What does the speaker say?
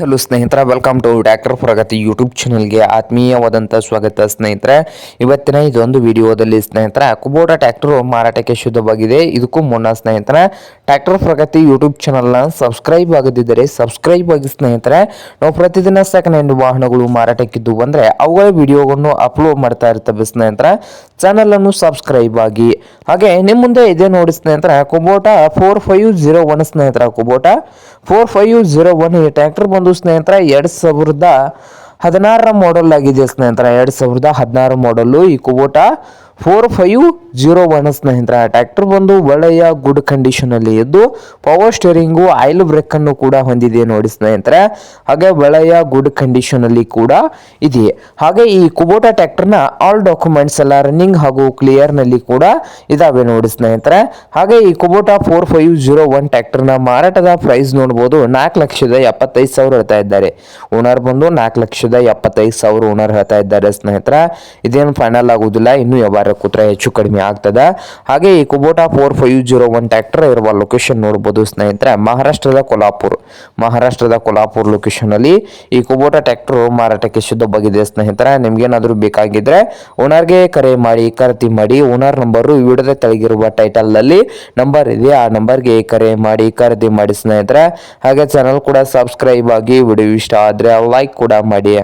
Hello ಸ್ನೇಹಿತರೆ, welcome to tractor Pragati YouTube ಚಾನಲ್ಗೆ ಆತ್ಮೀಯವಾದಂಥ ಸ್ವಾಗತ. ಸ್ನೇಹಿತರೆ, ಇವತ್ತಿನ ಇದೊಂದು ವಿಡಿಯೋದಲ್ಲಿ ಸ್ನೇಹಿತರೆ ಕುಬೋಟಾ ಟ್ರ್ಯಾಕ್ಟರ್ ಮಾರಾಟಕ್ಕೆ ಶುದ್ಧವಾಗಿದೆ. ಇದಕ್ಕೂ ಮುನ್ನ ಸ್ನೇಹಿತರೆ ಟ್ರ್ಯಾಕ್ಟರ್ ಪ್ರಗತಿ ಯೂಟ್ಯೂಬ್ ಚಾನಲ್ನ ಸಬ್ಸ್ಕ್ರೈಬ್ ಆಗದಿದ್ದರೆ ಸಬ್ಸ್ಕ್ರೈಬ್ ಆಗಿ ಸ್ನೇಹಿತರೆ. ನಾವು ಪ್ರತಿದಿನ ಸೆಕೆಂಡ್ ಹ್ಯಾಂಡ್ ವಾಹನಗಳು ಮಾರಾಟಕ್ಕಿದ್ದು ಬಂದರೆ ಅವುಗಳ ವಿಡಿಯೋವನ್ನು ಅಪ್ಲೋಡ್ ಮಾಡ್ತಾ ಇರ್ತವೆ ಸ್ನೇಹಿತರೆ. ಚಾನಲನ್ನು ಸಬ್ಸ್ಕ್ರೈಬ್ ಆಗಿ. ಹಾಗೆ ನಿಮ್ಮ ಮುಂದೆ ಇದೆ ನೋಡಿ ಸ್ನೇಹಿತರೆ, ಕುಬೋಟಾ 4501 ಸ್ನೇಹಿತರೆ. ಕುಬೋಟಾ 4501 ಈ ಟ್ರ್ಯಾಕ್ಟರ್ ಬಂದು ಸ್ನೇಹಿತರೆ 2016 ಮಾಡೆಲ್ ಆಗಿದೆ ಸ್ನೇಹಿತರೆ. 2016 ಮಾಡಲು ಈ ಕುಬೋಟಾ 4501 ಸ್ನೇಹಿತರೆ. ಟ್ರ್ಯಾಕ್ಟರ್ ಬಂದು ಒಳ್ಳೆಯ ಗುಡ್ ಕಂಡೀಷನ್ ಅಲ್ಲಿ ಇದ್ದು ಪವರ್ ಸ್ಟೇರಿಂಗು ಆಯಿಲ್ ಬ್ರೇಕ್ ಅನ್ನು ಕೂಡ ಹೊಂದಿದೆ ನೋಡಿ ಸ್ನೇಹಿತರೆ. ಹಾಗೆ ಒಳ್ಳೆಯ ಗುಡ್ ಕಂಡೀಷನ್ ಅಲ್ಲಿ ಕೂಡ ಇದೆ. ಹಾಗೆ ಈ ಕುಬೋಟಾ ಟ್ರ್ಯಾಕ್ಟರ್ನ ಆಲ್ ಡಾಕ್ಯುಮೆಂಟ್ಸ್ ಎಲ್ಲ ರನ್ನಿಂಗ್ ಹಾಗೂ ಕ್ಲಿಯರ್ ನಲ್ಲಿ ಕೂಡ ಇದಾವೆ ನೋಡಿ ಸ್ನೇಹಿತರೆ. ಹಾಗೆ ಈ ಕುಬೋಟಾ 4501 ಟ್ರ್ಯಾಕ್ಟರ್ನ ಮಾರಾಟದ ಪ್ರೈಸ್ ನೋಡಬಹುದು, 4,75,000 ಹೇಳ್ತಾ ಇದ್ದಾರೆ. ಓನರ್ ಬಂದು 4,75,000 ಓನರ್ ಹೇಳ್ತಾ ಇದ್ದಾರೆ ಸ್ನೇಹಿತರೆ. ಇದೇನು ಫೈನಲ್ ಆಗುದಿಲ್ಲ, ಇನ್ನು ವ್ಯವಹಾರ ಕೂತ್ರೆ ಹೆಚ್ಚು ಕಡಿಮೆ ಆಗ್ತದ. ಹಾಗೆ ಈ ಕುಬೋಟಾ 4501 ಟ್ರ್ಯಾಕ್ಟರ್ ಇರುವ ಲೊಕೇಶನ್ ನೋಡಬಹುದು ಸ್ನೇಹಿತರೆ, ಮಹಾರಾಷ್ಟ್ರದ ಕೊಲ್ಹಾಪುರ್ ಲೊಕೇಶನ್ ಅಲ್ಲಿ ಈ ಕುಬೋಟಾ ಟ್ರ್ಯಾಕ್ಟರ್ ಮಾರಾಟಕ್ಕೆ ಶುದ್ಧವಾಗಿದೆ ಸ್ನೇಹಿತರೆ. ನಿಮ್ಗೇನಾದ್ರೂ ಬೇಕಾಗಿದ್ರೆ ಓನರ್ಗೆ ಕರೆ ಮಾಡಿ, ಖರೀದಿ ಮಾಡಿ. ಓನರ್ ನಂಬರ್ ವಿಡಿಯೋದ ತೆಳಗಿರುವ ಟೈಟಲ್ ನಲ್ಲಿ ನಂಬರ್ ಇದೆ, ಆ ನಂಬರ್ಗೆ ಕರೆ ಮಾಡಿ ಖರೀದಿ ಮಾಡಿ ಸ್ನೇಹಿತರೆ. ಹಾಗೆ ಚಾನಲ್ ಕೂಡ ಸಬ್ಸ್ಕ್ರೈಬ್ ಆಗಿ. ವಿಡಿಯೋ ಇಷ್ಟ ಆದ್ರೆ ಲೈಕ್ ಕೂಡ ಮಾಡಿ.